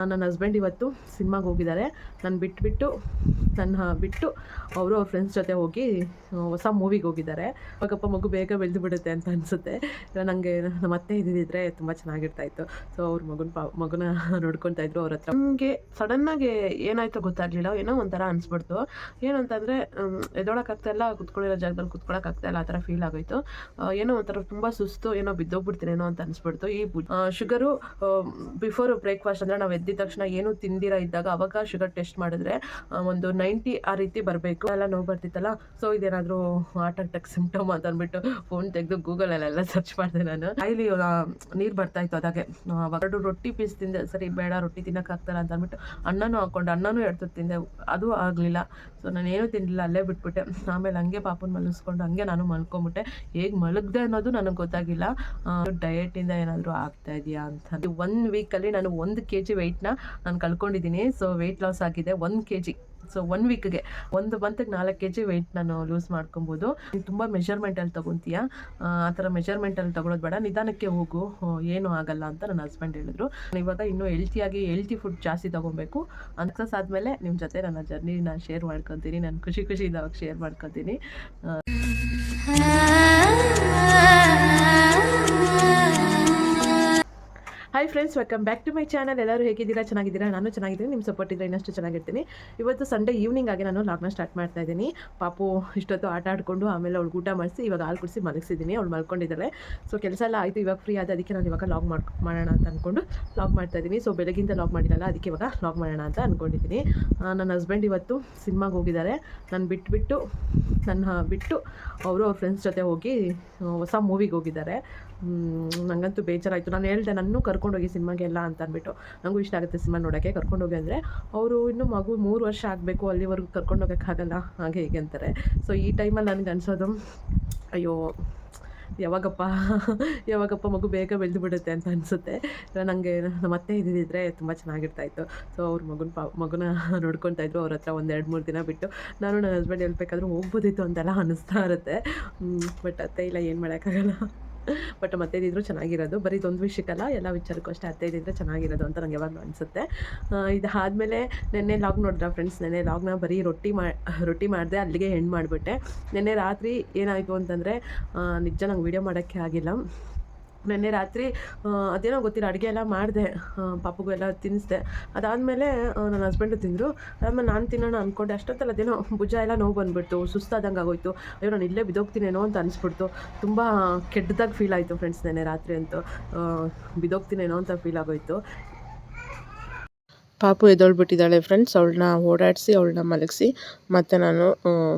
ನನ್ನ ಹಸ್ಬೆಂಡ್ ಇವತ್ತು ಸಿನಿಮಾಗೆ ಹೋಗಿದ್ದಾರೆ. ನಾನು ಬಿಟ್ಟು ಅವರು ಅವ್ರ ಫ್ರೆಂಡ್ಸ್ ಜೊತೆ ಹೋಗಿ ಹೊಸ ಮೂವಿಗೆ ಹೋಗಿದ್ದಾರೆ. ಇವಾಗಪ್ಪ ಮಗು ಬೇಗ ಬೆಳೆದು ಬಿಡುತ್ತೆ ಅಂತ ಅನಿಸುತ್ತೆ. ನನಗೆ ನಮ್ಮ ಅತ್ತೆ ಇದ್ದಿದ್ದರೆ ತುಂಬ ಚೆನ್ನಾಗಿರ್ತಾಯಿತ್ತು. ಸೊ ಅವ್ರ ಮಗುನ ನೋಡ್ಕೊತಾ ಇದ್ರು ಅವ್ರ ಹತ್ರ. ನಮಗೆ ಸಡನ್ನಾಗಿ ಏನಾಯಿತೋ ಗೊತ್ತಾಗಲಿಲ್ಲ, ಏನೋ ಒಂಥರ ಅನಿಸ್ಬಿಡ್ತು. ಏನಂತಂದರೆ ಎದೊಳಕ್ಕಾಗ್ತಾಯಿಲ್ಲ, ಕುತ್ಕೊಂಡಿರೋ ಜಾಗದಲ್ಲಿ ಕುತ್ಕೊಳ್ಳೋಕ್ಕಾಗ್ತಾಯಿಲ್ಲ, ಆ ಥರ ಫೀಲ್ ಆಗೋಯಿತು. ಏನೋ ಒಂಥರ ತುಂಬ ಸುಸ್ತು, ಏನೋ ಬಿದ್ದೋಗ್ಬಿಡ್ತೀನೇನೋ ಅಂತ ಅನಿಸ್ಬಿಡ್ತು. ಈ ಶುಗರು ಬಿಫೋರ್ ಬ್ರೇಕ್ಫಾಸ್ಟ್ ಅಂದರೆ ನಾವು ಎದ್ದಿದ ತಕ್ಷಣ ಏನು ತಿಂದಿರ ಇದ್ದಾಗ ಅವಾಗ ಶುಗರ್ ಟೆಸ್ಟ್ ಮಾಡಿದ್ರೆ ಒಂದು 90 ಆ ರೀತಿ ಬರಬೇಕು. ಎಲ್ಲ ನೋವು ಬರ್ತಿತ್ತಲ್ಲ, ಸೊ ಇದೇನಾದರೂ ಹಾರ್ಟ್ ಅಟ್ಯಾಕ್ ಸಿಂಪ್ಟಮ್ ಅಂತ ಅಂದ್ಬಿಟ್ಟು ಫೋನ್ ತೆಗೆದು ಗೂಗಲಲ್ಲೆಲ್ಲ ಸರ್ಚ್ ಮಾಡಿದೆ ನಾನು. ಇಲ್ಲಿ ನೀರು ಬರ್ತಾಯಿತ್ತು. ಅದಾಗೆ ಎರಡು ರೊಟ್ಟಿ ಪೀಸ್ ತಿಂದೆ. ಸರಿ ಬೇಡ, ರೊಟ್ಟಿ ತಿನ್ನೋಕ್ಕಾಗ್ತಾರ ಅಂತ ಅಂದ್ಬಿಟ್ಟು ಅನ್ನನೂ ಹಾಕ್ಕೊಂಡು ಅನ್ನನೂ ಎಡ್ತು ತಿಂದೆ, ಅದು ಆಗಲಿಲ್ಲ. ಸೊ ನಾನೇನು ತಿನ್ನಲಿಲ್ಲ, ಅಲ್ಲೇ ಬಿಟ್ಬಿಟ್ಟೆ. ಆಮೇಲೆ ಹಂಗೆ ಪಾಪನ ಮಲಗಿಸ್ಕೊಂಡು ಹಂಗೆ ನಾನು ಮಲ್ಕೊಂಬಿಟ್ಟೆ. ಹೇಗೆ ಮಲಗಿದೆ ಅನ್ನೋದು ನನಗೆ ಗೊತ್ತಾಗಿಲ್ಲ. ಡಯಟಿಂದ ಏನಾದರೂ ಆಗ್ತಾ ಇದೆಯಾ ಅಂತ. 1 ವೀಕಲ್ಲಿ ನಾನು 1 kg ವೆಯ್ಟ್ನ ನಾನು ಕಳ್ಕೊಂಡಿದ್ದೀನಿ. ಸೊ ವೆಯ್ಟ್ ಲಾಸ್ ಆಗಿದೆ 1 kg. ಸೊ 1 ವೀಕ್ಗೆ 1 ಮಂತ್ಗೆ 4 kg ವೆಯ್ಟ್ ನಾನು ಲೂಸ್ ಮಾಡ್ಕೊಬೋದು. ತುಂಬ ಮೆಷರ್ಮೆಂಟಲ್ಲಿ ತೊಗೊತೀಯಾ, ಆ ಥರ ಮೆಷರ್ಮೆಂಟಲ್ಲಿ ತೊಗೊಳೋದು ಬೇಡ, ನಿಧಾನಕ್ಕೆ ಹೋಗು, ಏನೂ ಆಗಲ್ಲ ಅಂತ ನನ್ನ ಹಸ್ಬೆಂಡ್ ಹೇಳಿದ್ರು. ಇವಾಗ ಇನ್ನೂ ಹೆಲ್ತಿ ಫುಡ್ ಜಾಸ್ತಿ ತೊಗೊಬೇಕು. ಸಕ್ಸಸ್ ಆದಮೇಲೆ ನಿಮ್ಮ ಜೊತೆ ನನ್ನ ಜರ್ನಿನ ಶೇರ್ ಮಾಡ್ಕೊತೀನಿ. ನಾನು ಖುಷಿಯಿಂದ ಅವಾಗ ಶೇರ್ ಮಾಡ್ಕೊತೀನಿ. Hi friends, welcome back to my channel. ಎಲ್ಲರೂ ಹೇಗಿದ್ದೀರಾ? ಚೆನ್ನಾಗಿದ್ದೀರಾ? ನಾನು ಚೆನ್ನಾಗಿದ್ದೀನಿ. ನಿಮ್ಮ ಸಪೋರ್ಟ್ ಇದ್ದರೆ ಇನ್ನಷ್ಟು ಚೆನ್ನಾಗಿರ್ತೀನಿ. ಇವತ್ತು ಸಂಡೇ ಈವ್ನಿಂಗ್ ಆಗಿ ನಾನು ಲಾಗ್ನ ಸ್ಟಾರ್ಟ್ ಮಾಡ್ತಾ ಇದ್ದೀನಿ. ಪಾಪು ಇಷ್ಟೊತ್ತು ಆಟ ಆಡಿಕೊಂಡು ಆಮೇಲೆ ಅವ್ಳಿಗೆ ಊಟ ಮಾಡಿಸಿ ಇವಾಗ ಹಾಲು ಕುಡಿಸಿ ಮಲಗಿಸಿದ್ದೀನಿ. ಅವಳು ಮಲ್ಕೊಂಡಿದ್ದಾಳೆ. ಸೊ ಕೆಲಸ ಎಲ್ಲ ಆಯಿತು, ಇವಾಗ ಫ್ರೀ ಆದ. ಅದಕ್ಕೆ ನಾನು ಇವಾಗ ಲಾಗ್ ಮಾಡೋಣ ಅಂತ ಅಂದ್ಕೊಂಡು ಲಾಗ್ ಮಾಡ್ತಾಯಿದ್ದೀನಿ. ಸೊ ಬೆಳಗಿಂದ ಲಾಗ್ ಮಾಡಿರಲ್ಲ, ಅದಕ್ಕೆ ಇವಾಗ ಲಾಗ್ ಮಾಡೋಣ ಅಂತ ಅಂದ್ಕೊಂಡಿದ್ದೀನಿ. ನನ್ನ ಹಸ್ಬೆಂಡ್ ಇವತ್ತು ಸಿನಿಮಾಗೆ ಹೋಗಿದ್ದಾರೆ. ನಾನು ಬಿಟ್ಟು ಅವರು ಅವ್ರ ಫ್ರೆಂಡ್ಸ್ ಜೊತೆ ಹೋಗಿ ಹೊಸ ಮೂವಿಗೆ ಹೋಗಿದ್ದಾರೆ. ನನಗಂತೂ ಬೇಜಾರಾಯಿತು. ನಾನು ಹೇಳಿದೆ ನನ್ನೂ ಕರ್ಕೊಂಡೋಗಿ ಸಿನಿಮಾಗೆ ಎಲ್ಲ ಅಂತ ಅಂದ್ಬಿಟ್ಟು. ನನಗೂ ಇಷ್ಟ ಆಗುತ್ತೆ ಸಿನಿಮಾ ನೋಡೋಕ್ಕೆ, ಕರ್ಕೊಂಡೋಗಿ ಅಂದರೆ ಅವರು ಇನ್ನೂ ಮಗು 3 ವರ್ಷ ಆಗಬೇಕು, ಅಲ್ಲಿವರೆಗೂ ಕರ್ಕೊಂಡೋಗೋಕ್ಕಾಗಲ್ಲ, ಹಾಗೆ ಹೀಗೆ ಅಂತಾರೆ. ಸೊ ಈ ಟೈಮಲ್ಲಿ ನನಗೆ ಅನಿಸೋದು, ಅಯ್ಯೋ ಯಾವಾಗಪ್ಪ ಮಗು ಬೇಗ ಬೆಳೆದು ಬಿಡುತ್ತೆ ಅಂತ ಅನಿಸುತ್ತೆ. ನನಗೆ ನಮ್ಮ ಅತ್ತೆ ಇದ್ದಿದ್ದರೆ ತುಂಬ ಚೆನ್ನಾಗಿರ್ತಾಯಿತ್ತು. ಸೊ ಅವ್ರ ಮಗುನ ನೋಡ್ಕೊತಾ ಇದ್ರು ಅವ್ರ ಹತ್ರ 1-2-3 ದಿನ ಬಿಟ್ಟು. ನಾನು ನನ್ನ ಹಸ್ಬೆಂಡ್ ಹೇಳ್ಬೇಕಾದ್ರೂ ಹೋಗ್ಬೋದಿತ್ತು ಅಂತೆಲ್ಲ ಅನ್ನಿಸ್ತಾ ಇರುತ್ತೆ. ಬಟ್ ಅತ್ತೆ ಇಲ್ಲ, ಏನು ಮಾಡೋಕ್ಕಾಗಲ್ಲ. ಬಟ್ ಮತ್ತೆ ಇದ್ದಿದ್ರು ಚೆನ್ನಾಗಿರೋದು. ಬರೀ ಇದೊಂದು ವಿಷಯಕ್ಕಲ್ಲ, ಎಲ್ಲ ವಿಚಾರಕ್ಕೂ ಅಷ್ಟೇ ಅತ್ತೆ ಇದ್ದಿದ್ರೆ ಚೆನ್ನಾಗಿರೋದು ಅಂತ ನನಗೆ ಯಾವಾಗಲೂ ಅನಿಸುತ್ತೆ. ಇದಾದಮೇಲೆ ನೆನ್ನೆ ಲಾಗ್ ನೋಡಿದ್ರೆ ಫ್ರೆಂಡ್ಸ್, ನೆನ್ನೆ ಲಾಗ್ನ ಬರೀ ರೊಟ್ಟಿ ಮಾಡಿದೆ, ಅಲ್ಲಿಗೆ ಹೆಣ್ಣು ಮಾಡಿಬಿಟ್ಟೆ. ನೆನ್ನೆ ರಾತ್ರಿ ಏನಾಯಿತು ಅಂತಂದರೆ, ನಿಜ ನಂಗೆ ವೀಡಿಯೋ ಮಾಡೋಕ್ಕೆ ಆಗಿಲ್ಲ. ನೆನ್ನೆ ರಾತ್ರಿ ಅದೇನೋ ಗೊತ್ತಿಲ್ಲ, ಅಡುಗೆ ಎಲ್ಲ ಮಾಡಿದೆ, ಪಾಪಗೂ ಎಲ್ಲ ತಿನ್ನಿಸ್ದೆ. ಅದಾದಮೇಲೆ ನನ್ನ ಹಸ್ಬೆಂಡು ತಿಂದರು. ಆಮೇಲೆ ನಾನು ತಿನ್ನೋಣ ಅಂದ್ಕೊಂಡೆ. ಅಷ್ಟೊತ್ತಲ್ಲ ಅದೇನೋ ಭುಜ ಎಲ್ಲ ನೋವು ಬಂದುಬಿಡ್ತು, ಸುಸ್ತಾದಂಗೆ ಆಗೋಯ್ತು. ಅಯ್ಯೋ ನಾನು ಇಲ್ಲೇ ಬಿದ್ದೋಗ್ತೀನೇನೋ ಅಂತ ಅನಿಸ್ಬಿಡ್ತು. ತುಂಬ ಕೆಟ್ಟದಾಗಿ ಫೀಲ್ ಆಯಿತು ಫ್ರೆಂಡ್ಸ್. ನೆನ್ನೆ ರಾತ್ರಿ ಅಂತೂ ಬಿದ್ದೋಗ್ತೀನೇನೋ ಅಂತ ಫೀಲ್ ಆಗೋಯ್ತು. ಪಾಪು ಎದ್ದೊಳ್ಬಿಟ್ಟಿದ್ದಾಳೆ ಫ್ರೆಂಡ್ಸ್. ಅವಳನ್ನ ಓಡಾಡಿಸಿ ಅವಳನ್ನ ಮಲಗಿಸಿ ಮತ್ತೆ ನಾನು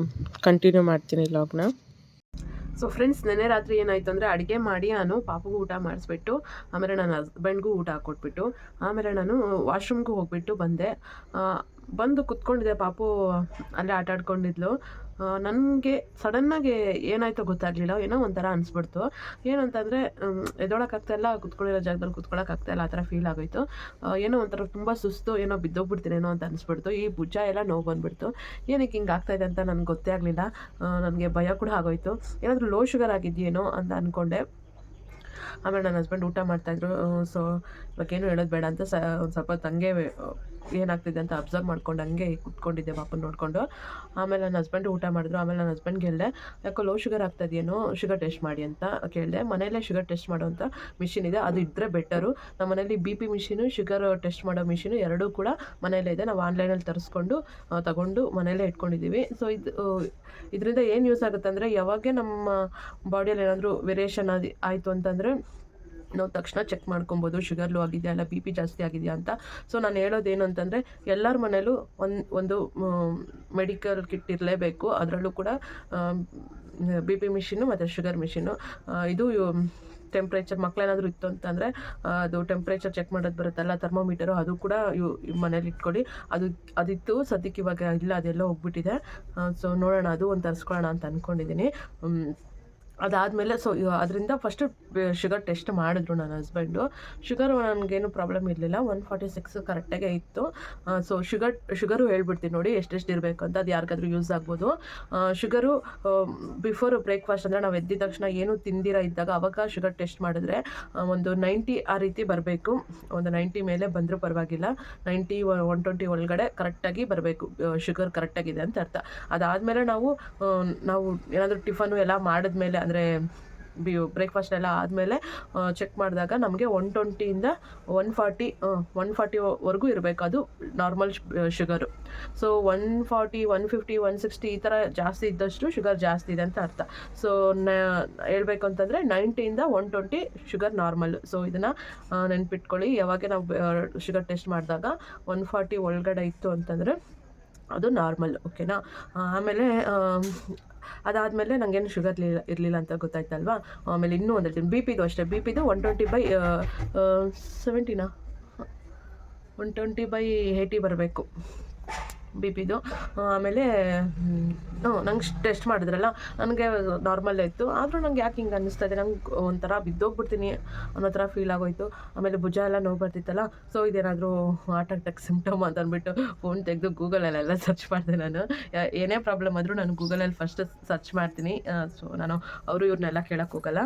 ಕಂಟಿನ್ಯೂ ಮಾಡ್ತೀನಿ ಲಾಗ್ನ. ಸೊ ಫ್ರೆಂಡ್ಸ್, ನೆನ್ನೆ ರಾತ್ರಿ ಏನಾಯಿತು ಅಂದರೆ, ಅಡುಗೆ ಮಾಡಿ ನಾನು ಪಾಪುಗೂ ಊಟ ಮಾಡಿಸ್ಬಿಟ್ಟು ಆಮೇಲೆ ನನ್ನ ಹಸ್ಬೆಂಡ್ಗೂ ಊಟ ಹಾಕ್ಕೊಟ್ಬಿಟ್ಟು ಆಮೇಲೆ ನಾನು ವಾಶ್ರೂಮ್ಗೂ ಹೋಗ್ಬಿಟ್ಟು ಬಂದು ಕುತ್ಕೊಂಡಿದ್ದೆ. ಪಾಪು ಅಲ್ಲೇ ಆಟ ಆಡ್ಕೊಂಡಿದ್ಲು. ನನಗೆ ಸಡನ್ನಾಗಿ ಏನಾಯಿತೋ ಗೊತ್ತಾಗಲಿಲ್ಲ, ಏನೋ ಒಂಥರ ಅನಿಸ್ಬಿಡ್ತು. ಏನಂತಂದರೆ ಎದೊಳಕ್ಕಾಗ್ತಾಯಿಲ್ಲ, ಕುತ್ಕೊಂಡಿರೋ ಜಾಗದಲ್ಲಿ ಕುತ್ಕೊಳ್ಳೋಕ್ಕಾಗ್ತಾಯಿಲ್ಲ, ಆ ಥರ ಫೀಲ್ ಆಗೋಯಿತು. ಏನೋ ಒಂಥರ ತುಂಬ ಸುಸ್ತು, ಏನೋ ಬಿದ್ದೋಗ್ಬಿಡ್ತೀನೇನೋ ಅಂತ ಅನಿಸ್ಬಿಡ್ತು. ಈ ಭುಜ ಎಲ್ಲ ನೋವು ಬಂದುಬಿಡ್ತು. ಏನಕ್ಕೆ ಹಿಂಗೆ ಆಗ್ತಾಯಿದೆ ಅಂತ ನನಗೆ ಗೊತ್ತೇ ಆಗಲಿಲ್ಲ. ನನಗೆ ಭಯ ಕೂಡ ಆಗೋಯಿತು. ಏನಾದರೂ ಲೋ ಶುಗರ್ ಆಗಿದೆಯೇನೋ ಅಂತ ಅಂದ್ಕೊಂಡೆ. ಆಮೇಲೆ ನನ್ನ ಹಸ್ಬೆಂಡ್ ಊಟ ಮಾಡ್ತಾಯಿದ್ರು. ಸೊ ಇವಾಗೇನು ಹೇಳೋದು ಬೇಡ ಅಂತ ಒಂದು ಸ್ವಲ್ಪ ಹಂಗೆ ಏನಾಗ್ತಿದೆ ಅಂತ ಅಬ್ಸರ್ವ್ ಮಾಡ್ಕೊಂಡು ಹಂಗೆ ಕುತ್ಕೊಂಡಿದ್ದೆ ಪಾಪನ ನೋಡಿಕೊಂಡು. ಆಮೇಲೆ ನನ್ನ ಹಸ್ಬೆಂಡು ಊಟ ಮಾಡಿದ್ರು. ಆಮೇಲೆ ನನ್ನ ಹಸ್ಬೆಂಡ್ಗೆ ಹೇಳಿದೆ, ಯಾಕೋ ಲೋ ಶುಗರ್ ಆಗ್ತಾಯಿದೆಯೇನೋ, ಶುಗರ್ ಟೆಸ್ಟ್ ಮಾಡಿ ಅಂತ ಕೇಳಿದೆ. ಮನೆಯಲ್ಲೇ ಶುಗರ್ ಟೆಸ್ಟ್ ಮಾಡೋವಂಥ ಮಿಷಿನ್ ಇದೆ, ಅದು ಇದ್ದರೆ ಬೆಟರು. ನಮ್ಮ ಮನೇಲಿ BP ಮಿಷಿನು, ಶುಗರ್ ಟೆಸ್ಟ್ ಮಾಡೋ ಮಿಷಿನು ಎರಡೂ ಕೂಡ ಮನೆಯಲ್ಲೇ ಇದೆ. ನಾವು ಆನ್ಲೈನಲ್ಲಿ ತರಿಸ್ಕೊಂಡು ತಗೊಂಡು ಮನೆಯಲ್ಲೇ ಇಟ್ಕೊಂಡಿದ್ದೀವಿ. ಸೊ ಇದರಿಂದ ಏನು ಯೂಸ್ ಆಗುತ್ತೆ ಅಂದರೆ, ಯಾವಾಗ ನಮ್ಮ ಬಾಡಿಯಲ್ಲಿ ಏನಾದರೂ ವೇರಿಯೇಷನ್ ಆಯಿತು ಅಂತಂದರೆ ನಾವು ತಕ್ಷಣ ಚೆಕ್ ಮಾಡ್ಕೊಬೋದು, ಶುಗರ್ ಲೋ ಆಗಿದೆಯಾ, ಇಲ್ಲ BP ಜಾಸ್ತಿ ಆಗಿದೆಯಾ ಅಂತ. ಸೊ ನಾನು ಹೇಳೋದೇನು ಅಂತಂದರೆ, ಎಲ್ಲರ ಮನೇಲೂ ಒಂದು ಮೆಡಿಕಲ್ ಕಿಟ್ ಇರಲೇಬೇಕು. ಅದರಲ್ಲೂ ಕೂಡ BP ಮಿಷಿನು ಮತ್ತು ಶುಗರ್ ಮಿಷಿನು. ಇದು ಟೆಂಪ್ರೇಚರ್ ಮಕ್ಕಳೇನಾದರೂ ಇತ್ತು ಅಂತಂದರೆ ಅದು ಟೆಂಪ್ರೇಚರ್ ಚೆಕ್ ಮಾಡೋದು ಬರುತ್ತಲ್ಲ, ಥರ್ಮೋಮೀಟರು, ಅದು ಕೂಡ ಮನೇಲಿ ಇಟ್ಕೊಳ್ಳಿ. ಅದಿತ್ತು, ಸದ್ಯಕ್ಕೆ ಇವಾಗ ಇಲ್ಲ, ಅದೆಲ್ಲ ಹೋಗ್ಬಿಟ್ಟಿದೆ. ಸೊ ನೋಡೋಣ, ಅದು ಒಂದು ತರಿಸ್ಕೊಳ್ಳೋಣ ಅಂತ ಅಂದ್ಕೊಂಡಿದ್ದೀನಿ. ಅದಾದಮೇಲೆ ಸೊ ಅದರಿಂದ ಫಸ್ಟು ಶುಗರ್ ಟೆಸ್ಟ್ ಮಾಡಿದ್ರು ನನ್ನ ಹಸ್ಬೆಂಡು. ಶುಗರು ನನಗೇನು ಪ್ರಾಬ್ಲಮ್ ಇರಲಿಲ್ಲ, 146 ಕರೆಕ್ಟಾಗೇ ಇತ್ತು. ಸೊ ಶುಗರು ಹೇಳ್ಬಿಡ್ತೀನಿ ನೋಡಿ ಎಷ್ಟೆಷ್ಟು ಇರಬೇಕು ಅಂತ, ಅದು ಯಾರಿಗಾದ್ರೂ ಯೂಸ್ ಆಗ್ಬೋದು. ಶುಗರು ಬಿಫೋರ್ ಬ್ರೇಕ್ಫಾಸ್ಟ್ ಅಂದರೆ ನಾವು ಎದ್ದಿದ ತಕ್ಷಣ ಏನೂ ತಿಂದಿರ ಇದ್ದಾಗ ಅವಾಗ ಶುಗರ್ ಟೆಸ್ಟ್ ಮಾಡಿದ್ರೆ ಒಂದು 90 ಆ ರೀತಿ ಬರಬೇಕು. ಒಂದು 90 ಮೇಲೆ ಬಂದರೂ ಪರವಾಗಿಲ್ಲ, 90 120 ಒಳಗಡೆ ಕರೆಕ್ಟಾಗಿ ಬರಬೇಕು, ಶುಗರ್ ಕರೆಕ್ಟಾಗಿದೆ ಅಂತ ಅರ್ಥ. ಅದಾದಮೇಲೆ ನಾವು ಏನಾದರೂ ಟಿಫನು ಎಲ್ಲ ಮಾಡಿದ್ಮೇಲೆ ಅಂದರೆ ಬ್ರೇಕ್ಫಾಸ್ಟ್ ಎಲ್ಲ ಆದಮೇಲೆ ಚೆಕ್ ಮಾಡಿದಾಗ ನಮಗೆ 120ಇಂದ 140ವರೆಗೂ ಇರಬೇಕು, ಅದು ನಾರ್ಮಲ್ ಶುಗರು. ಸೊ 140 150 160 ಈ ಥರ ಜಾಸ್ತಿ ಇದ್ದಷ್ಟು ಶುಗರ್ ಜಾಸ್ತಿ ಇದೆ ಅಂತ ಅರ್ಥ. ಸೊ ಹೇಳ್ಬೇಕು ಅಂತಂದರೆ 90ಇಂದ 120 ಶುಗರ್ ನಾರ್ಮಲ್. ಸೊ ಇದನ್ನು ನೆನ್ಪಿಟ್ಕೊಳ್ಳಿ, ಯಾವಾಗ ನಾವು ಶುಗರ್ ಟೆಸ್ಟ್ ಮಾಡಿದಾಗ 140 ಒಳಗಡೆ ಇತ್ತು ಅಂತಂದರೆ ಅದು ನಾರ್ಮಲ್, ಓಕೆನಾ. ಆಮೇಲೆ ಅದಾದಮೇಲೆ ನನಗೇನು ಶುಗರ್ ಇರಲಿಲ್ಲ ಅಂತ ಗೊತ್ತಾಯ್ತಲ್ವಾ. ಆಮೇಲೆ ಇನ್ನೂ ಒಂದು ಹೇಳ್ತೀನಿ, ಬಿ ಪಿದು ಅಷ್ಟೇ, ಬಿ ಪಿದು 120/70 120/80 ಬರಬೇಕು ಬಿ ಪಿದು. ಆಮೇಲೆ ನಂಗೆ ಟೆಸ್ಟ್ ಮಾಡಿದ್ರಲ್ಲ, ನನಗೆ ನಾರ್ಮಲ್ಲೇ ಇತ್ತು. ಆದರೂ ನಂಗೆ ಯಾಕೆ ಹಿಂಗೆ ಅನ್ನಿಸ್ತಾ ಇದೆ, ನಂಗೆ ಒಂಥರ ಬಿದ್ದೋಗ್ಬಿಡ್ತೀನಿ ಅನ್ನೋ ಥರ ಫೀಲ್ ಆಗೋಯ್ತು. ಆಮೇಲೆ ಭುಜ ಎಲ್ಲ ನೋವು ಬರ್ತಿತ್ತಲ್ಲ, ಸೊ ಇದೇನಾದರೂ ಹಾರ್ಟ್ ಅಟ್ಯಾಕ್ ಸಿಂಪ್ಟಮ್ ಅಂತ ಅಂದ್ಬಿಟ್ಟು ಫೋನ್ ತೆಗೆದು ಗೂಗಲಲ್ಲೆಲ್ಲ ಸರ್ಚ್ ಮಾಡಿದೆ. ನಾನು ಏನೇ ಪ್ರಾಬ್ಲಮ್ ಆದರೂ ನಾನು ಗೂಗಲಲ್ಲಿ ಫಸ್ಟ್ ಸರ್ಚ್ ಮಾಡ್ತೀನಿ. ಸೊ ನಾನು ಇವ್ರನ್ನೆಲ್ಲ ಕೇಳೋಕ್ಕೆ ಹೋಗಲ್ಲ,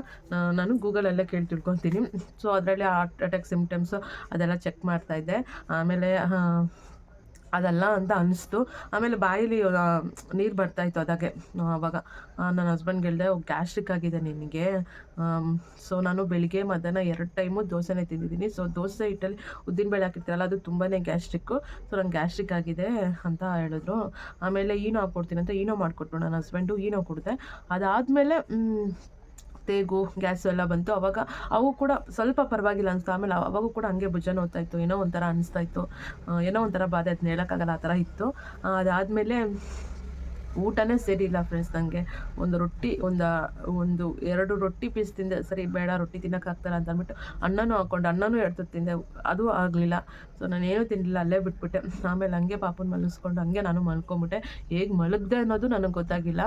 ನಾನು ಗೂಗಲಲ್ಲೇ ಕೇಳಿ ತಿಳ್ಕೊತೀನಿ. ಸೊ ಅದರಲ್ಲಿ ಹಾರ್ಟ್ ಅಟ್ಯಾಕ್ ಸಿಂಪ್ಟಮ್ಸು ಅದೆಲ್ಲ ಚೆಕ್ ಮಾಡ್ತಾಯಿದ್ದೆ. ಆಮೇಲೆ ಅದಲ್ಲ ಅಂತ ಅನ್ನಿಸ್ತು. ಆಮೇಲೆ ಬಾಯಲ್ಲಿ ನೀರು ಬರ್ತಾಯಿತ್ತು ಅದಾಗೆ. ಆವಾಗ ನನ್ನ ಹಸ್ಬೆಂಡ್ಗೆ ಹೇಳಿದೆ, ಗ್ಯಾಸ್ಟ್ರಿಕ್ ಆಗಿದೆ ನಿನಗೆ. ಸೊ ನಾನು ಬೆಳಿಗ್ಗೆ ಮಧ್ಯಾಹ್ನ 2 ಟೈಮು ದೋಸೆನೇ ತಿಂದಿದ್ದೀನಿ. ಸೊ ದೋಸೆ ಹಿಟ್ಟಲ್ಲಿ ಉದ್ದಿನಬೇಳೆ ಹಾಕಿರ್ತೀರಲ್ಲ, ಅದು ತುಂಬಾ ಗ್ಯಾಸ್ಟ್ರಿಕ್ಕು. ಸೊ ನಂಗೆ ಗ್ಯಾಸ್ಟ್ರಿಕ್ ಆಗಿದೆ ಅಂತ ಹೇಳಿದ್ರು. ಆಮೇಲೆ ಈನೋ ಹಾಕ್ಕೊಡ್ತೀನಿ ಅಂತ ಈನೋ ಮಾಡಿಕೊಟ್ರು ನನ್ನ ಹಸ್ಬೆಂಡು, ಈನೋ ಕುಡಿದೆ. ಅದಾದಮೇಲೆ ತೇಗು ಗ್ಯಾಸು ಎಲ್ಲ ಬಂತು. ಅವಾಗ ಅವು ಕೂಡ ಸ್ವಲ್ಪ ಪರವಾಗಿಲ್ಲ ಅನಿಸ್ತು. ಆಮೇಲೆ ಅವಾಗೂ ಕೂಡ ಹಂಗೆ ಭುಜ ನೋವ್ತಾಯಿತ್ತು, ಏನೋ ಒಂಥರ ಅನಿಸ್ತಾಯಿತ್ತು, ಏನೋ ಒಂಥರ ಬಾಧೆ, ಅದನ್ನ ಹೇಳೋಕ್ಕಾಗಲ್ಲ, ಆ ಥರ ಇತ್ತು. ಅದಾದಮೇಲೆ ಊಟನೇ ಸೇರಿಲ್ಲ ಫ್ರೆಂಡ್ಸ್. ನನಗೆ ಒಂದು 2 ರೊಟ್ಟಿ ಪೀಸ್ ತಿಂದೆ. ಸರಿ ಬೇಡ, ರೊಟ್ಟಿ ತಿನ್ನೋಕ್ಕಾಗ್ತಾರ ಅಂತ ಅಂದ್ಬಿಟ್ಟು ಅನ್ನನೂ ಹಾಕ್ಕೊಂಡು ಅನ್ನನೂ 2 ತುತ್ತು ತಿಂದೆ, ಅದು ಆಗಲಿಲ್ಲ. ಸೊ ನಾನೇನು ತಿನ್ನಲಿಲ್ಲ, ಅಲ್ಲೇ ಬಿಟ್ಬಿಟ್ಟೆ. ಆಮೇಲೆ ಹಂಗೆ ಪಾಪನ ಮಲಗಿಸ್ಕೊಂಡು ಹಂಗೆ ನಾನು ಮಲ್ಕೊಂಬಿಟ್ಟೆ. ಹೇಗೆ ಮಲಗಿದೆ ಅನ್ನೋದು ನನಗೆ ಗೊತ್ತಾಗಿಲ್ಲ.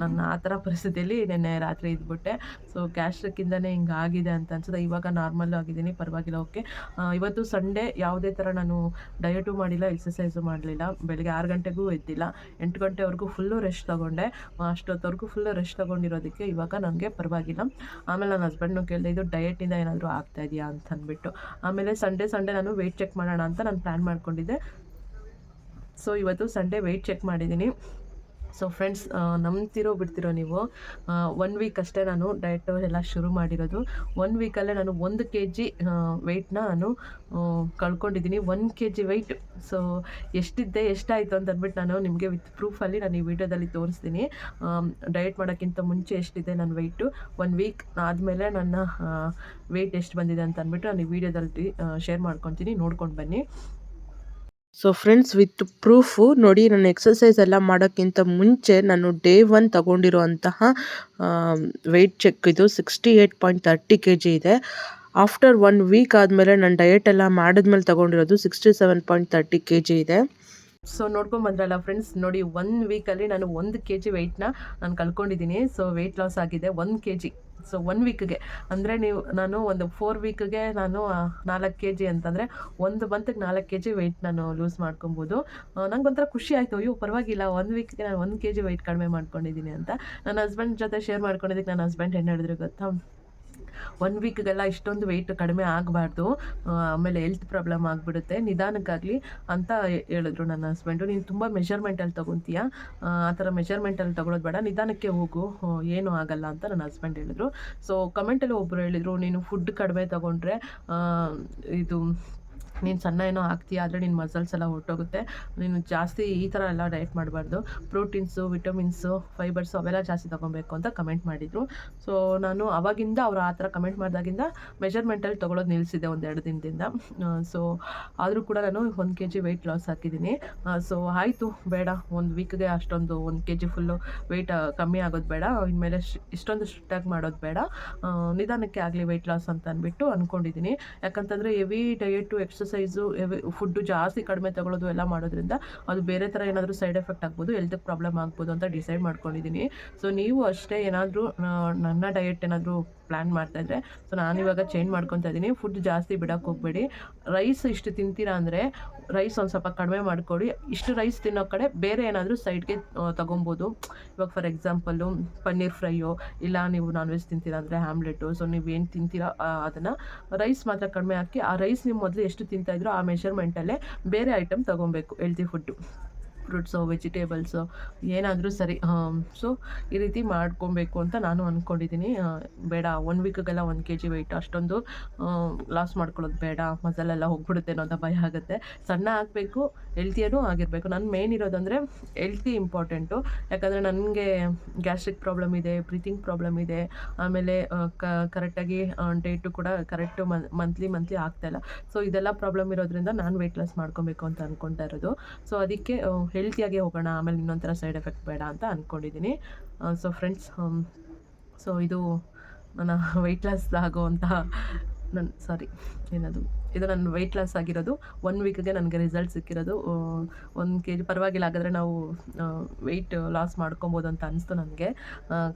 ನನ್ನ ಆ ಥರ ಪರಿಸ್ಥಿತಿಯಲ್ಲಿ ನೆನ್ನೆ ರಾತ್ರಿ ಇದ್ಬಿಟ್ಟೆ. ಸೊ ಗ್ಯಾಸ್ಟ್ರಿಕ್ಕಿಂದನೇ ಹಿಂಗೆ ಆಗಿದೆ ಅಂತ ಅನ್ಸುತ್ತೆ. ಇವಾಗ ನಾರ್ಮಲ್ ಆಗಿದ್ದೀನಿ, ಪರವಾಗಿಲ್ಲ, ಓಕೆ. ಇವತ್ತು ಸಂಡೇ ಯಾವುದೇ ಥರ ನಾನು ಡಯಟು ಮಾಡಿಲ್ಲ, ಎಕ್ಸಸೈಸು ಮಾಡಲಿಲ್ಲ. ಬೆಳಗ್ಗೆ 6 ಗಂಟೆಗೂ ಎದ್ದಿಲ್ಲ, 8 ಗಂಟೆವರೆಗೂ ಫುಲ್ಲು ರೆಸ್ಟ್ ತೊಗೊಂಡೆ. ಅಷ್ಟೊತ್ತವರೆಗೂ ಫುಲ್ಲು ರೆಸ್ಟ್ ತೊಗೊಂಡಿರೋದಕ್ಕೆ ಇವಾಗ ನನಗೆ ಪರವಾಗಿಲ್ಲ. ಆಮೇಲೆ ನನ್ನ ಹಸ್ಬೆಂಡ್ನು ಕೇಳಿದೆ, ಇದು ಡಯಟಿಂದ ಏನಾದರೂ ಆಗ್ತಾಯಿದೆಯಾ ಅಂತ ಅಂದ್ಬಿಟ್ಟು. ಆಮೇಲೆ ಸಂಡೇ ನಾನು ವೆಯ್ಟ್ ಚೆಕ್ ಮಾಡೋಣ ಅಂತ ನಾನು ಪ್ಲ್ಯಾನ್ ಮಾಡ್ಕೊಂಡಿದ್ದೆ. ಸೊ ಇವತ್ತು ಸಂಡೇ ವೆಯ್ಟ್ ಚೆಕ್ ಮಾಡಿದ್ದೀನಿ. ಸೊ ಫ್ರೆಂಡ್ಸ್, ನಂಬ್ತಿರೋ ಬಿಡ್ತಿರೋ ನೀವು, 1 ವೀಕ್ ಅಷ್ಟೇ ನಾನು ಡಯಟು ಎಲ್ಲ ಶುರು ಮಾಡಿರೋದು. 1 ವೀಕಲ್ಲೇ ನಾನು 1 kg ವೆಯ್ಟ್ನ ನಾನು ಕಳ್ಕೊಂಡಿದ್ದೀನಿ. 1 kg ವೆಯ್ಟ್. ಸೊ ಎಷ್ಟಿದ್ದೆ, ಎಷ್ಟಾಯಿತು ಅಂತ ಅಂದ್ಬಿಟ್ಟು ನಾನು ನಿಮಗೆ ವಿತ್ ಪ್ರೂಫಲ್ಲಿ ನಾನು ಈ ವಿಡಿಯೋದಲ್ಲಿ ತೋರಿಸ್ತೀನಿ. ಡಯಟ್ ಮಾಡೋಕ್ಕಿಂತ ಮುಂಚೆ ಎಷ್ಟಿದೆ ನನ್ನ ವೆಯ್ಟು, 1 ವೀಕ್ ಆದಮೇಲೆ ನನ್ನ ವೆಯ್ಟ್ ಎಷ್ಟು ಬಂದಿದೆ ಅಂತ ಅಂದ್ಬಿಟ್ಟು ನಾನು ಈ ವಿಡಿಯೋದಲ್ಲಿ ಶೇರ್ ಮಾಡ್ಕೊತೀನಿ, ನೋಡ್ಕೊಂಡು ಬನ್ನಿ. ಸೊ ಫ್ರೆಂಡ್ಸ್, ವಿತ್ ಪ್ರೂಫು ನೋಡಿ, ನಾನು ಎಕ್ಸಸೈಸ್ ಎಲ್ಲ ಮಾಡೋಕ್ಕಿಂತ ಮುಂಚೆ ನಾನು ಡೇ 1 ತಗೊಂಡಿರುವಂತಹ ವೆಯ್ಟ್ ಚೆಕ್ ಇದು 68.30 kg ಇದೆ. ಆಫ್ಟರ್ 1 ವೀಕ್ ಆದಮೇಲೆ ನಾನು ಡಯಟ್ ಎಲ್ಲ ಮಾಡಿದ್ಮೇಲೆ ತೊಗೊಂಡಿರೋದು 67.30 kg ಇದೆ. ಸೊ ನೋಡ್ಕೊಂಬಂದ್ರಲ್ಲ ಫ್ರೆಂಡ್ಸ್, ನೋಡಿ 1 ವೀಕಲ್ಲಿ ನಾನು 1 kg ವೆಯ್ಟ್ನ ನಾನು ಕಳ್ಕೊಂಡಿದ್ದೀನಿ. ಸೊ ವೆಯ್ಟ್ ಲಾಸ್ ಆಗಿದೆ 1 kg. ಸೊ 1 ವೀಕ್ಗೆ ಅಂದರೆ ನಾನು ಒಂದು 4 ವೀಕ್ಗೆ ನಾನು 4 kg ಅಂತಂದರೆ 1 ಮಂತ್ಗೆ 4 kg ವೆಯ್ಟ್ ನಾನು ಲೂಸ್ ಮಾಡ್ಕೊಬೋದು. ನಂಗೆ ಒಂಥರ ಖುಷಿ ಆಯಿತು, ಅಯ್ಯೋ ಪರವಾಗಿಲ್ಲ, 1 ವೀಕ್ಗೆ ನಾನು 1 kg ವೆಯ್ಟ್ ಕಡಿಮೆ ಮಾಡ್ಕೊಂಡಿದ್ದೀನಿ ಅಂತ. ನನ್ನ ಹಸ್ಬೆಂಡ್ ಜೊತೆ ಶೇರ್ ಮಾಡ್ಕೊಂಡಿದ್ದಕ್ಕೆ ನನ್ನ ಹಸ್ಬೆಂಡ್ ಏನು ಹೇಳಿದ್ರು ಗೊತ್ತಾ, 1 ವೀಕ್ಗೆಲ್ಲ ಇಷ್ಟೊಂದು ವೆಯ್ಟ್ ಕಡಿಮೆ ಆಗಬಾರ್ದು, ಆಮೇಲೆ ಹೆಲ್ತ್ ಪ್ರಾಬ್ಲಮ್ ಆಗಿಬಿಡುತ್ತೆ, ನಿಧಾನಕ್ಕಾಗಲಿ ಅಂತ ಹೇಳಿದ್ರು ನನ್ನ ಹಸ್ಬೆಂಡು. ನೀನು ತುಂಬ ಮೆಷರ್ಮೆಂಟಲ್ಲಿ ತೊಗೊತೀಯ, ಆ ಥರ ಮೆಷರ್ಮೆಂಟಲ್ಲಿ ತೊಗೊಳೋದು ಬೇಡ, ನಿಧಾನಕ್ಕೆ ಹೋಗು, ಏನೂ ಆಗಲ್ಲ ಅಂತ ನನ್ನ ಹಸ್ಬೆಂಡ್ ಹೇಳಿದ್ರು. ಸೊ ಕಮೆಂಟಲ್ಲಿ ಒಬ್ಬರು ಹೇಳಿದರು, ನೀನು ಫುಡ್ ಕಡಿಮೆ ತೊಗೊಂಡ್ರೆ ಇದು ನೀನು ಸಣ್ಣ ಏನೋ ಆಗ್ತೀಯ, ಆದರೆ ನಿನ್ನ ಮಸಲ್ಸ್ ಎಲ್ಲ ಹೊರಟೋಗುತ್ತೆ, ನೀನು ಜಾಸ್ತಿ ಈ ಥರ ಎಲ್ಲ ಡಯಟ್ ಮಾಡಬಾರ್ದು, ಪ್ರೋಟೀನ್ಸು, ವಿಟಮಿನ್ಸು, ಫೈಬರ್ಸು ಅವೆಲ್ಲ ಜಾಸ್ತಿ ತೊಗೊಬೇಕು ಅಂತ ಕಮೆಂಟ್ ಮಾಡಿದರು. ಸೊ ನಾನು ಅವಾಗಿಂದ ಅವರು ಆ ಥರ ಕಮೆಂಟ್ ಮಾಡಿದಾಗಿಂದ ಮೆಷರ್ಮೆಂಟಲ್ಲಿ ತೊಗೊಳೋದು ನಿಲ್ಲಿಸಿದೆ 1-2 ದಿನದಿಂದ. ಸೊ ಆದರೂ ಕೂಡ ನಾನು 1 kg ವೆಯ್ಟ್ ಲಾಸ್ ಹಾಕಿದ್ದೀನಿ. ಸೊ ಆಯಿತು, ಬೇಡ 1 ವೀಕ್ಗೆ ಅಷ್ಟೊಂದು 1 kg ಫುಲ್ಲು ವೆಯ್ಟ್ ಕಮ್ಮಿ ಆಗೋದು ಬೇಡ, ಇನ್ಮೇಲೆ ಇಷ್ಟೊಂದು ಸ್ಟ್ರಿಕ್ಟಾಗಿ ಮಾಡೋದು ಬೇಡ, ನಿಧಾನಕ್ಕೆ ಆಗಲಿ ವೆಯ್ಟ್ ಲಾಸ್ ಅಂತ ಅಂದ್ಬಿಟ್ಟು ಅಂದ್ಕೊಂಡಿದ್ದೀನಿ. ಯಾಕಂತಂದರೆ heavy diet exercise exercise food ಜಾಸ್ತಿ ಕಡಿಮೆ ತಗೊಳ್ಳೋದು ಎಲ್ಲ ಮಾಡೋದ್ರಿಂದ ಅದು ಬೇರೆ ಥರ ಏನಾದರೂ ಸೈಡ್ ಎಫೆಕ್ಟ್ ಆಗ್ಬೋದು, ಹೆಲ್ತ್ಗೆ ಪ್ರಾಬ್ಲಮ್ ಆಗ್ಬೋದು ಅಂತ ಡಿಸೈಡ್ ಮಾಡ್ಕೊಂಡಿದ್ದೀನಿ. ಸೊ ನೀವು ಅಷ್ಟೇ ಏನಾದರೂ ನನ್ನ ಡಯಟ್ ಏನಾದರೂ ಪ್ಲ್ಯಾನ್ ಮಾಡ್ತಾಯಿದ್ರೆ ಸೊ ನಾನಿವಾಗ ಚೇಂಜ್ ಮಾಡ್ಕೊತಾ ಇದ್ದೀನಿ. ಫುಡ್ ಜಾಸ್ತಿ ಬಿಡೋಕ್ಕೆ ಹೋಗಬೇಡಿ. ರೈಸ್ ಇಷ್ಟು ತಿಂತೀರಾ ಅಂದರೆ ರೈಸ್ ಒಂದು ಸ್ವಲ್ಪ ಕಡಿಮೆ ಮಾಡಿಕೊಡಿ. ಇಷ್ಟು ರೈಸ್ ತಿನ್ನೋ ಕಡೆ ಬೇರೆ ಏನಾದರೂ ಸೈಡ್ಗೆ ತೊಗೊಬೋದು. ಇವಾಗ ಫಾರ್ ಎಕ್ಸಾಂಪಲ್ಲು ಪನ್ನೀರ್ ಫ್ರೈಯೋ, ಇಲ್ಲ ನೀವು ನಾನ್ ವೆಜ್ ತಿಂತೀರಾ ಅಂದರೆ ಆಮ್ಲೆಟು. ಸೊ ನೀವೇನು ತಿಂತೀರಾ ಅದನ್ನು ರೈಸ್ ಮಾತ್ರ ಕಡಿಮೆ ಹಾಕಿ, ಆ ರೈಸ್ ನೀವು ಮೊದಲು ಎಷ್ಟು ತಿಂತಾಯಿದ್ರೋ ಆ ಮೆಷರ್ಮೆಂಟಲ್ಲೇ ಬೇರೆ ಐಟಮ್ ತೊಗೊಬೇಕು, ಹೆಲ್ತಿ ಫುಡ್ಡು, ಫ್ರೂಟ್ಸು, ವೆಜಿಟೇಬಲ್ಸು ಏನಾದರೂ ಸರಿ. ಸೊ ಈ ರೀತಿ ಮಾಡ್ಕೊಬೇಕು ಅಂತ ನಾನು ಅಂದ್ಕೊಂಡಿದ್ದೀನಿ. ಬೇಡ 1 ವೀಕಿಗೆಲ್ಲ 1 kg ವೆಯ್ಟ್ ಅಷ್ಟೊಂದು ಲಾಸ್ ಮಾಡ್ಕೊಳ್ಳೋದು ಬೇಡ, ಮಸಾಲೆಲ್ಲ ಹೋಗ್ಬಿಡುತ್ತೆ ಅನ್ನೋದು ಭಯ ಆಗುತ್ತೆ. ಸಣ್ಣ ಆಗಬೇಕು, ಹೆಲ್ತಿಯೂ ಆಗಿರಬೇಕು. ನನ್ನ ಮೇನ್ ಇರೋದಂದರೆ ಹೆಲ್ತಿ ಇಂಪಾರ್ಟೆಂಟು. ಯಾಕಂದರೆ ನನಗೆ ಗ್ಯಾಸ್ಟ್ರಿಕ್ ಪ್ರಾಬ್ಲಮ್ ಇದೆ, ಬ್ರೀತಿಂಗ್ ಪ್ರಾಬ್ಲಮ್ ಇದೆ, ಆಮೇಲೆ ಕರೆಕ್ಟಾಗಿ ಡೇಟು ಕೂಡ ಕರೆಕ್ಟು ಮಂತ್ಲಿ ಆಗ್ತಾಯಿಲ್ಲ. ಸೊ ಇದೆಲ್ಲ ಪ್ರಾಬ್ಲಮ್ ಇರೋದ್ರಿಂದ ನಾನು ವೆಯ್ಟ್ ಲಾಸ್ ಮಾಡ್ಕೊಬೇಕು ಅಂತ ಅಂದ್ಕೊತಾ ಇರೋದು. ಸೊ ಅದಕ್ಕೆ ಹೆಲ್ತಿಯಾಗೆ ಹೋಗೋಣ, ಆಮೇಲೆ ಇನ್ನೊಂಥರ ಸೈಡ್ ಎಫೆಕ್ಟ್ ಬೇಡ ಅಂತ ಅಂದ್ಕೊಂಡಿದ್ದೀನಿ. ಸೊ ಫ್ರೆಂಡ್ಸ್, ಸೊ ಇದು ನನ್ನ ವೆಯ್ಟ್ ಲಾಸ್ ಆಗೋವಂತಹ ಇದು ನನ್ನ ವೆಯ್ಟ್ ಲಾಸ್ ಆಗಿರೋದು. 1 ವೀಕಿಗೆ ನನಗೆ ರಿಸಲ್ಟ್ ಸಿಕ್ಕಿರೋದು. 1 kg ಪರವಾಗಿಲ್ಲ. ಹಾಗಾದರೆ ನಾವು ವೆಯ್ಟ್ ಲಾಸ್ ಮಾಡ್ಕೊಬೋದು ಅಂತ ಅನಿಸ್ತು ನನಗೆ.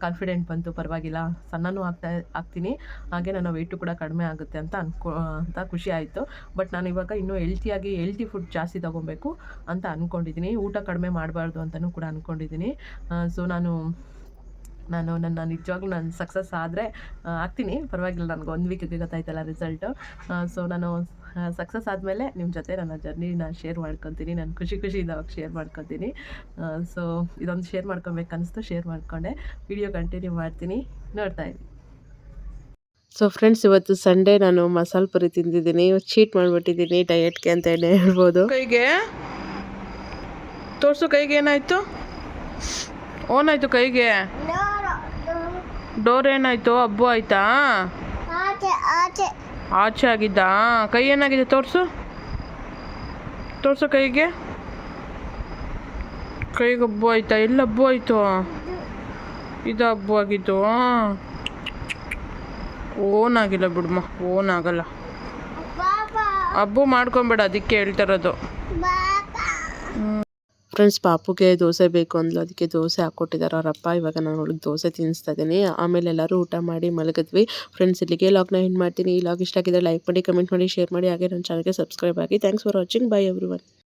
ಕಾನ್ಫಿಡೆಂಟ್ ಬಂತು, ಪರವಾಗಿಲ್ಲ, ಸಣ್ಣನೂ ಆಗ್ತೀನಿ, ಹಾಗೆ ನನ್ನ ವೆಯ್ಟು ಕೂಡ ಕಡಿಮೆ ಆಗುತ್ತೆ ಅಂತ ಖುಷಿ ಆಯಿತು. ಬಟ್ ನಾನು ಇವಾಗ ಇನ್ನೂ ಹೆಲ್ತಿ ಫುಡ್ ಜಾಸ್ತಿ ತೊಗೊಬೇಕು ಅಂತ ಅಂದ್ಕೊಂಡಿದ್ದೀನಿ. ಊಟ ಕಡಿಮೆ ಮಾಡಬಾರ್ದು ಅಂತಲೂ ಕೂಡ ಅಂದ್ಕೊಂಡಿದ್ದೀನಿ. ಸೊ ನಾನು ನಿಜವಾಗ್ಲೂ ನಾನು ಸಕ್ಸಸ್ ಆದರೆ ಆಗ್ತೀನಿ, ಪರವಾಗಿಲ್ಲ. ನನಗೆ 1 ವೀಕಿಗೆ ಗೊತ್ತಾಯ್ತಲ್ಲ ರಿಸಲ್ಟು. ಸೊ ನಾನು ಸಕ್ಸಸ್ ಆದಮೇಲೆ ನಿಮ್ಮ ಜೊತೆ ನನ್ನ ಜರ್ನಿನ ಶೇರ್ ಮಾಡ್ಕೊತೀನಿ. ನಾನು ಖುಷಿಯಿಂದ ಅವಾಗ ಶೇರ್ ಮಾಡ್ಕೊತೀನಿ. ಸೊ ಇದೊಂದು ಶೇರ್ ಮಾಡ್ಕೊಬೇಕು ಅನಿಸ್ತು, ಶೇರ್ ಮಾಡಿಕೊಂಡೆ. ವಿಡಿಯೋ ಕಂಟಿನ್ಯೂ ಮಾಡ್ತೀನಿ, ನೋಡ್ತಾ ಇದ್ದೀನಿ. ಸೊ ಫ್ರೆಂಡ್ಸ್, ಇವತ್ತು ಸಂಡೇ ನಾನು ಮಸಾಲೆ ಪುರಿ ತಿಂದಿದ್ದೀನಿ. ಚೀಟ್ ಮಾಡಿಬಿಟ್ಟಿದ್ದೀನಿ ಡಯಟ್ಗೆ ಅಂತ ಹೇಳ್ಬೋದು. ಕೈಗೆ ತೋರಿಸು, ಕೈಗೆ ಏನಾಯಿತು? ಓನಾಯಿತು ಕೈಗೆ? ಡೋರ್ ಏನಾಯಿತು? ಹಬ್ಬು ಆಯಿತಾ? ಆಚೆ ಆಗಿದ್ದಾ? ಕೈ ಏನಾಗಿದೆ? ತೋರಿಸು ಕೈಗೆ ಹಬ್ಬು ಆಯ್ತಾ? ಎಲ್ಲ ಹಬ್ಬು ಆಯಿತು? ಇದು ಹಬ್ಬು ಆಗಿತ್ತು. ಓನಾಗಿಲ್ಲ ಬಿಡಮ್ಮ, ಓನಾಗಲ್ಲ. ಹಬ್ಬು ಮಾಡ್ಕೊಬೇಡ, ಅದಕ್ಕೆ ಹೇಳ್ತಿರೋದು. ಫ್ರೆಂಡ್ಸ್, ಪಾಪುಗೆ ದೋಸೆ ಬೇಕು ಅಂದ್ಲು, ಅದಕ್ಕೆ ದೋಸೆ ಹಾಕ್ಕೊಟ್ಟಿದ್ದಾರೆ ಅವರಪ್ಪ. ಇವಾಗ ನಾನು ಅವಳಿಗೆ ದೋಸೆ ತಿನ್ನಿಸ್ತಾ ಇದ್ದೀನಿ. ಆಮೇಲೆ ಎಲ್ಲರೂ ಊಟ ಮಾಡಿ ಮಲಗಿದ್ವಿ. ಫ್ರೆಂಡ್ಸ್, ಇಲ್ಲಿಗೆ ಲಾಗ್ನ ಎಂಡ್ ಮಾಡ್ತೀನಿ. ಈ ಲಾಗ್ ಇಷ್ಟ ಆಗಿದ್ರೆ ಲೈಕ್ ಮಾಡಿ, ಕಮೆಂಟ್ ಮಾಡಿ, ಶೇರ್ ಮಾಡಿ, ಹಾಗೆ ನನ್ನ ಚಾನಲ್ಗೆ ಸಬ್ಸ್ಕ್ರೈಬ್ ಆಗಿ. Thanks for watching. By everyone.